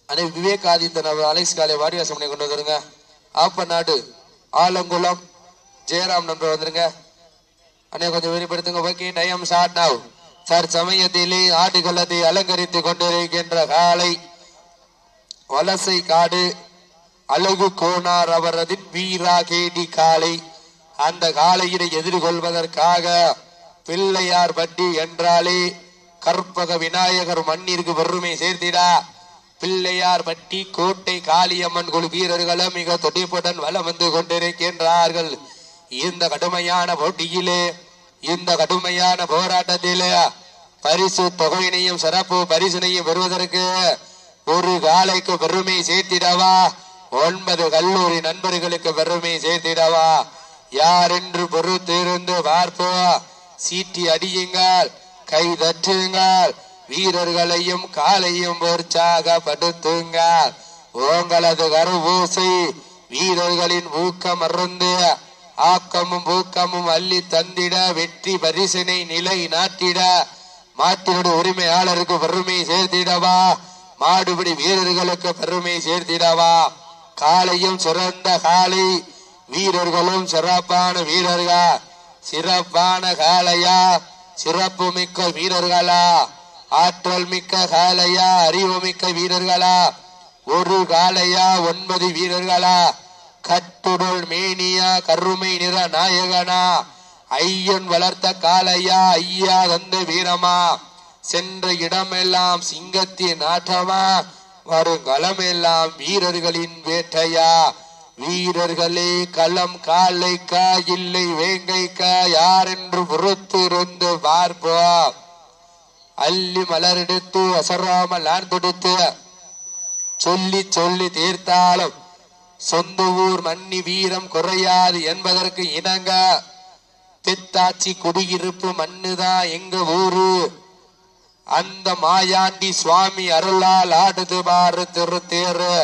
அனை விவேக் ஆதித்தன் அவர் அலைஸ் காலை வாரியாசம் பண்ணி கொண்டு வந்துருங்க. ஆப்பநாடு ஆலங்குளம் ஜெயராம் நண்பர் வந்துருங்க. அண்ணே கொஞ்சம் வெளிப்படுத்துங்க. Okay, time short now. Sir சமயத்திலே ஆடுகளத்தை அலங்கரித்து கொண்டிருக்கின்ற காலை வலசை காடு அழகு கோனார் அவரதின் வீரா கேடி காலை. அந்த காலையினை எதிர்கொள்வதற்காக பிள்ளையார் பட்டி என்றாலே கற்பக விநாயகர் மண்ணிற்கு பெருமை சேர்த்திடா. பிள்ளையார் பட்டி கோட்டை காளியம்மன் குழு வீரர்களும் மிக துடிப்புடன் வலம் வந்து கொண்டிருக்கின்றார்கள். இந்த கடுமையான போட்டியிலே, இந்த கடுமையான போராட்டத்திலே பரிசு தொகையினையும் சிறப்பு பரிசினையும் பெறுவதற்கு ஒரு காலைக்கு பெருமை சேர்த்திடவா, 9 கல்லூரி நண்பர்களுக்கு பெருமை சேர்த்திடவா, யார் என்று பொறுத்திருந்து பார்ப்போம். சீட்டி அடியுங்கள், கை தட்டுங்கள், வீரர்களையும் காலையும் உற்சாகப்படுத்துங்கள். உங்களது கருவூசை வீரர்களின் ஊக்கம் அருந்து ஆக்கமும் ஊக்கமும் அள்ளி தந்திட, வெற்றி பரிசினை நிலை நாட்டிட, மாட்டினுடைய உரிமையாளருக்கு பெருமை சேர்த்திடவா, மாடுபிடி வீரர்களுக்கு பெருமை சேர்த்திடவா. காலையும் சிறந்த காலை, வீரர்களும் சிறப்பான வீரர்கள். சிறப்பான காலையா, சிறப்பு மிக்க வீரர்களா, ஆற்றல் மிக்க காலையா, அறிவு மிக்க வீரர்களா, ஒரு காலையா 9 வீரர்களா, கட்டுடல் மேனியா, கருமை நிற நாயகனா, ஐயன் வளர்த்த காலையா, ஐயா தந்த வீரமா, சென்ற இடமெல்லாம் சிங்கத்தின் ஆட்டமா, வருங்களமெல்லாம் வீரர்களின் வேட்டையா. வீரர்களே களம் காலைக்கா இல்லை வேங்கைக்கா, யார் என்று பொறுத்திருந்து பார்ப்போம். அள்ளி மலரெடுத்து அசராமல் ஆர்ந்தெடுத்து சொல்லி சொல்லி தீர்த்தாலும் சொந்த ஊர் மன்னி வீரம் குறையாது என்பதற்கு இணங்க தெத்தாச்சி குடியிருப்பு மண்ணுதான் எங்க ஊரு. அந்த மாயாண்டி சுவாமி அருளால் ஆடுது பாரு திருத்தேரு,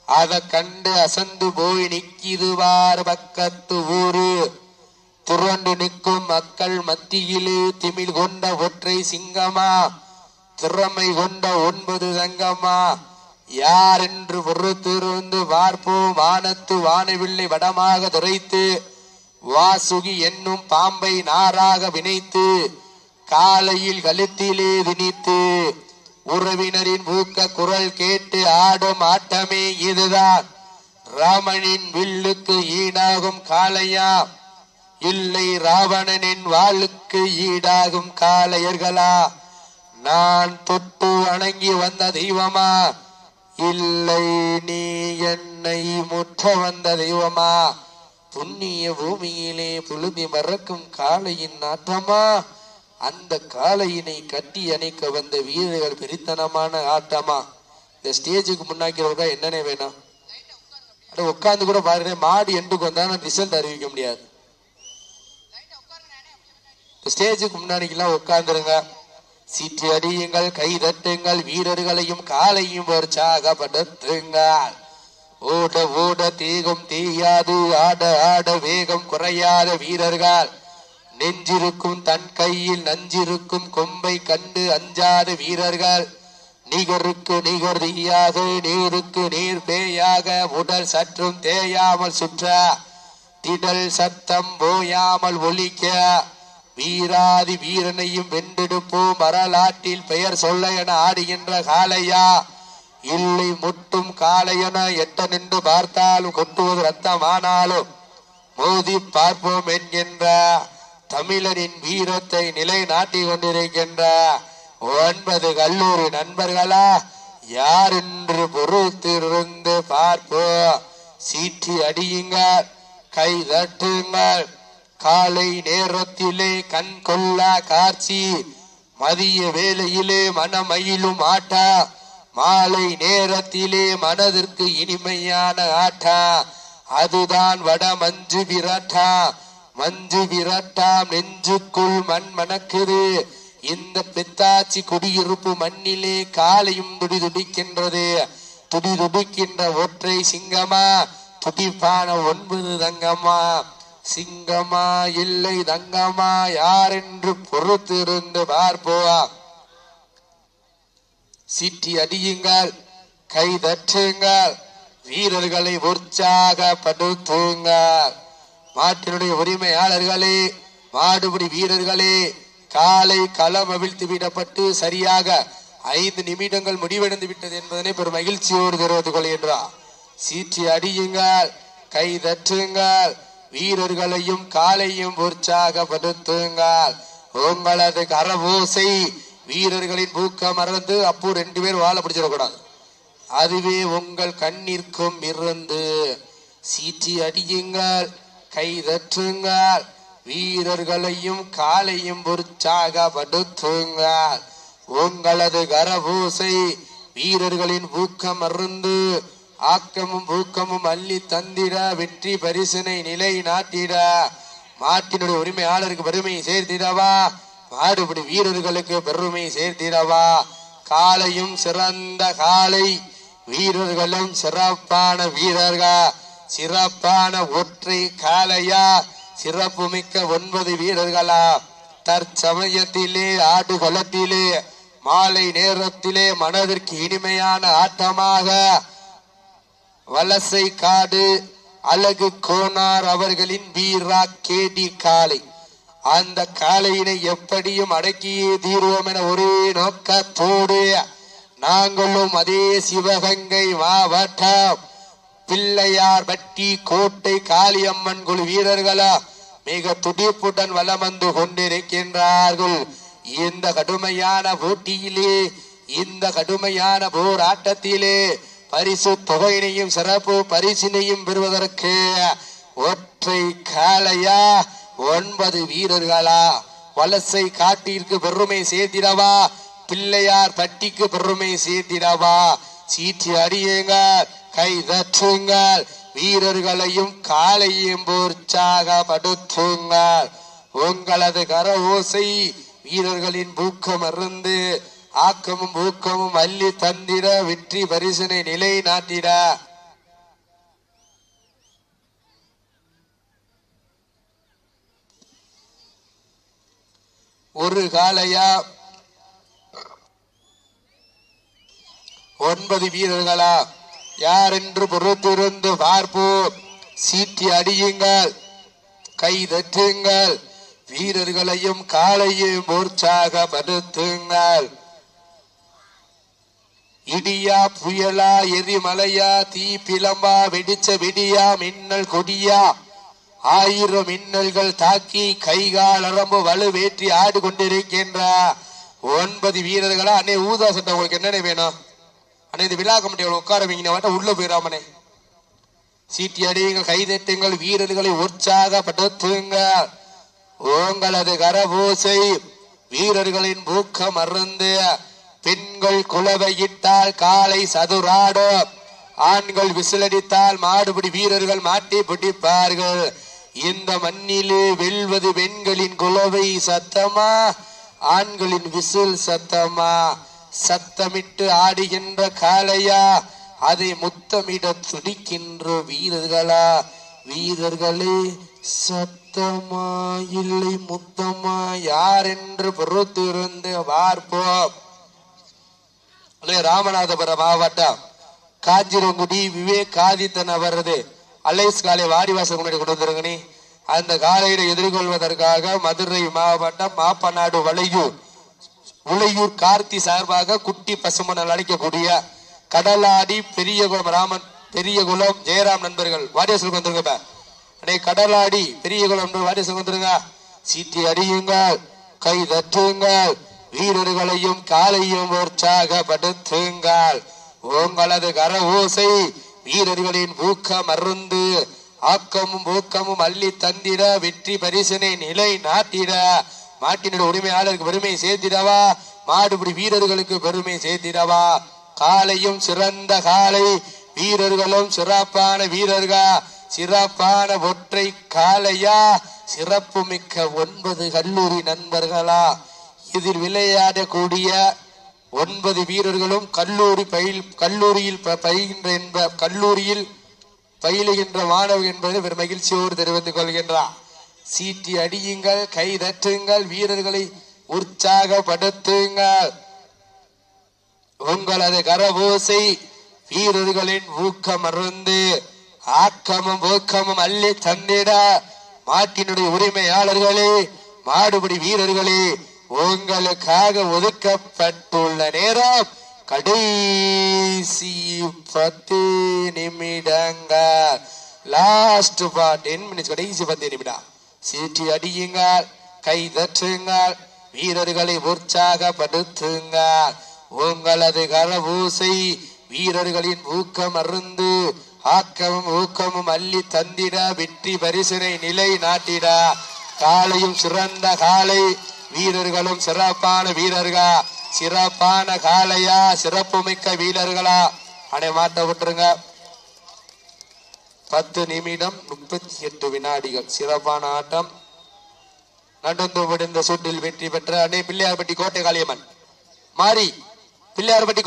அத கண்டு அசந்து போய் நிக்கிது பாரு பக்கத்து ஊரு. திரண்டு நிற்கும் மக்கள் மத்தியிலே திமிழ் கொண்ட ஒற்றை சிங்கமா, திறமை கொண்ட 9 தங்கமா, யார் என்று பொறுத்திருந்து பார்ப்போம். வானத்து வானவில்லை வடமாக துரைத்து வாசுகி என்னும் பாம்பை நாராக வினைத்து காலையில் கழுத்திலே திணித்து உறவினரின் ஊக்க குரல் கேட்டு ஆடும் ஆட்டமே இதுதான். ராமனின் வில்லுக்கு ஈடாகும் காளையா, இல்லை ராவணனின் வாளுக்கு ஈடாகும் காளையர்களா? நான் தொட்டு வணங்கி வந்த தெய்வமா, இல்லை நீ என்னை முற்ற வந்த தெய்வமா? புண்ணிய பூமியிலே புழுதி மறக்கும் காளையின் நாட்டமா, அந்த காளையினை கட்டி அணைக்க வந்த வீரர்கள் பெரித்தனமான ஆட்டமா? இந்த ஸ்டேஜுக்கு முன்னாக்கிறவங்க என்னன்னே வேணும், உட்கார்ந்து கூட பாருங்க. மாடு எண்டுக்கு வந்தா ரிசல்ட் அறிவிக்க முடியாது. ஸ்டேஜுக்கு முன்னாடிக்கெல்லாம் உட்கார்ந்துருங்க. சீட்டி அடியுங்கள், கை தட்டுங்கள், வீரர்களையும் காலையும் உற்சாகப்படுத்துங்கள். ஓட ஓட தீகம் தீயாது, ஆட ஆட வேகம் குறையாத வீரர்கள். நெஞ்சிருக்கும் தன் கையில் நஞ்சிருக்கும் கொம்பை கண்டு அஞ்சாத வீரர்கள். நிகருக்கு நிகர் தீயாக, நீருக்கு நீர் பேயாக, உடல் சற்றும் தேயாமல் சுற்ற, திடல் சத்தம் போயாமல் ஒலிக்க, வீராதி வீரனையும் வென்றெடுப்போம் வரலாற்றில் பெயர் சொல்ல என ஆடுகின்ற காளையா, இல்லை முட்டும் காளையன எட்ட நின்று பார்த்தாலும் கொட்டுவது ரத்தமானாலும் மோதி பார்ப்போம் என்கின்ற தமிழரின் வீரத்தை நிலை நாட்டி கொண்டிருக்கின்ற 9 கல்லூரி நண்பர்களா, யார் என்று பொறுத்திருந்து பார்ப்போம். சீட்டி அடியுங்கள், கை தட்டுங்கள். காலை நேரத்திலே கண் கொள்ளா காட்சி, மதிய வேளையிலே மனமயிலும் ஆட்டா, மாலை நேரத்திலே மனதிற்கு இனிமையான ஆட்டா, அதுதான் வட மஞ்சு விரட்டா. மஞ்சு விரட்டாம் நெஞ்சுக்குள் மண் மணக்குது. இந்த பெத்தாச்சி குடியிருப்பு மண்ணிலே காலையும் துடி துடிக்கின்றது. துடி துடிக்கின்ற ஒற்றை சிங்கமா, துடிப்பான 9 தங்கமா? சிங்கமா இல்லை தங்கமா? யார் என்று பொறுத்திருந்து பார்ப்போம். சீட்டி அடியுங்கள், கை தட்டுங்கள், வீரர்களை உற்சாகப்படுத்துங்கள். மாட்டினுடைய உரிமையாளர்களே, மாடுபிடி வீரர்களே, காலை களம் அவிழ்த்து விடப்பட்டு சரியாக 5 நிமிடங்கள் முடிவடைந்து விட்டது என்பதனை பெரும் மகிழ்ச்சியோடு தெரிவித்துக் கொள்கின்றார். சீற்றி அடியுங்கள், கை தட்டுங்கள், வீரர்களையும் காலையும் உற்சாகப்படுத்துங்கள். உங்களது கரவோசை வீரர்களின் ஊக்கம் மறந்து அப்போ 2 பேர் வாழ பிடிச்சிடக்கூடாது. அதுவே உங்கள் கண்ணிற்கும் இருந்து சீற்றி அடியுங்கள், கை தட்டுங்கள், வீரர்களையும் காலையும் உற்சாகப்படுத்துங்கள். உங்களது கரபூசை வீரர்களின் ஊக்கம் அருந்து ஆக்கமும் ஊக்கமும் அள்ளி தந்திட வெற்றி பரிசினை நிலை நாட்டிட மாட்டினுடைய உரிமையாளருக்கு பெருமை சேர்த்திடவா, மாடுபிடி வீரர்களுக்கு பெருமை சேர்த்திடவா. காலையும் சிறந்த காலை, வீரர்களும் சிறப்பான வீரர்கள், சிறப்பான ஒற்றை காலையா, சிறப்பு மிக்க 9 வீரர்களா. தற்சமயத்திலே ஆடுகளத்திலே மாலை நேரத்திலே மனதிற்கு இனிமையான ஆட்டமாக வலசை காடு அழகு கோனார் அவர்களின் வீரா கேடி காலை, அந்த காலையினை எப்படியும் அடக்கியே தீர்வோம் என ஒரே நோக்கத்தோடு நாங்களும் அதே சிவகங்கை மாவட்டம் பிள்ளையார் பட்டி கோட்டை காளியம்மன் குழு வீரர்களா மிக துடிப்புடன் வலம் வந்து கொண்டிருக்கின்றார்கள். இந்த கடுமையான போட்டியிலே, இந்த கடுமையான போராட்டத்திலே பரிசு தொகையினையும் சிறப்பு பரிசினையும் பெறுவதற்கு ஒற்றை காளையா 9 வீரர்களா, வலசை காட்டிற்கு பெருமை சேர்த்திடவா, பிள்ளையார் பட்டிக்கு பெருமை சேர்த்திடவா. சீற்றி அடியுங்கள், கை தட்டுங்கள், வீரர்களையும் காலையும் உற்சாகப்படுத்துங்கள். உங்களது கர ஓசை வீரர்களின் ஊக்கம் அருந்து ஆக்கமும் ஊக்கமும் அள்ளி தந்திட வெற்றி பரிசினை நிலை நாட்டிட ஒரு காலையா 9 வீரர்களா யார் என்று பொறுத்திருந்து பார்ப்போம். சீட்டி அடியுங்கள், கை தட்டுங்கள், வீரர்களையும் காலையும் உற்சாகப்படுத்துங்கள். இடியா புயலா எரிமலையா தீ பிளம்பா வெடிச்ச விடியா மின்னல் கொடியா 1000 மின்னல்கள் தாக்கி கைகால் அரம்பு வலுவேற்றி ஆடு கொண்டிருக்கின்ற 9 வீரர்களா. அண்ணே ஊதா சட்டை உங்களுக்கு என்னென்ன வேணும்? அண்ணே இந்த விழா கமிட்டியோட உட்கார வைங்க, உள்ள போயிடாமனே. சீட்டி அடியுங்கள், கைதட்டுங்கள், வீரர்களை உற்சாகப்படுத்துங்கள். உங்களது கரபூசை வீரர்களின் ஊக்கம் அருந்து பெண்கள் குலவையிட்டால் காலை சதுராடும், ஆண்கள் விசிலடித்தால் மாடுபிடி வீரர்கள் மாட்டி பிடிப்பார்கள். இந்த மண்ணிலே வெல்வது பெண்களின் குலவை சத்தமா, ஆண்களின் விசில் சத்தமா? சத்தமிட்டு ஆடுகின்ற காளையா, அதை முத்தமிட துடிக்கின்ற வீரர்களா? வீரர்களே சத்தமா இல்லை முத்தமா, யார் என்று பொறுத்திருந்து பார்ப்போம். ராமநாதபுரம் மாவட்டம் காஞ்சிரங்குடி விவேக் ஆதித்தன் அவரது அலைஸ் காலை வாடிவாசல் முன்னாடி கொண்டு வந்துருங்கனே. அந்த காலையில எதிர்கொள்வதற்காக மதுரை மாவட்டம் மாப்பநாடு உளையூர் கார்த்தி சார்பாக குட்டி பசுமணல் அழைக்கக்கூடிய கடலாடி பெரியகுளம் ஜெயராம் நண்பர்கள் வாடிவாசலுக்கு வந்துருங்க. கடலாடி பெரியகுளம் வாடிவாசலுக்கு வந்துருங்க. சீட்டி அடியுங்கள், கை தட்டுங்கள், வீரர்களையும் காலையும் உற்சாகப்படுத்துங்கள். உங்களது கர ஓசை வீரர்களின் ஊக்கம் அருந்து ஆக்கமும் ஊக்கமும் அள்ளி தந்திட வெற்றி பரிசனை நிலை நாட்டிட மாட்டினுடைய உரிமையாளருக்கு பெருமை சேர்த்திடவா, மாடுபிடி வீரர்களுக்கு பெருமை சேர்த்திடவா. காலையும் சிறந்த காலை, வீரர்களும் சிறப்பான வீரர்கள், சிறப்பான ஒற்றை காலையா, சிறப்பு மிக்க 9 கல்லூரி நண்பர்களா. இதில் விளையாடக்கூடிய 9 வீரர்களும் கல்லூரியில் பயிலுகின்ற மாணவர்கள் என்பதை ஒரு மகிழ்ச்சியோடு தெரிவித்துக் கொள்கின்றார். சீட்டி அடியுங்கள், கை தட்டுங்கள், வீரர்களை உற்சாகப்படுத்துங்கள். உங்களது கரபோசை வீரர்களின் ஊக்கம் அருந்து ஆக்கமும் ஊக்கமும் அள்ளி தந்திட மாட்டினுடைய உரிமையாளர்களே, மாடுபிடி வீரர்களே, உங்களுக்காக ஒதுக்கப்பட்டுள்ள நேரம் கடைசி 10 நிமிடங்கள். லாஸ்ட் 10 minutes, கடைசி 10 நிமிடம். சீட்டி அடியுங்கள், கை தட்டுங்கள், வீரர்களை உற்சாகப்படுத்துங்கள். உங்களது கரவூசை வீரர்களின் ஊக்கம் அருந்து ஆக்கமும் ஊக்கமும் அள்ளி தந்திட வெற்றி பரிசினை நிலை நாட்டிட. காலையும் சிறந்த காலை, வீரர்களும் சிறப்பான வீரர்கள். சிறப்பான காலையா, சிறப்பு மிக்க வீரர்களா? அனை மாட்ட விட்டுருங்க. 10 நிமிடம் 38 வினாடிகள். சிறப்பான ஆட்டம் நடந்து முடிந்த சுற்றில் வெற்றி பெற்ற அணை பிள்ளையார்பட்டி கோட்டை காளியம்மன் மாறி பிள்ளையார்பட்டி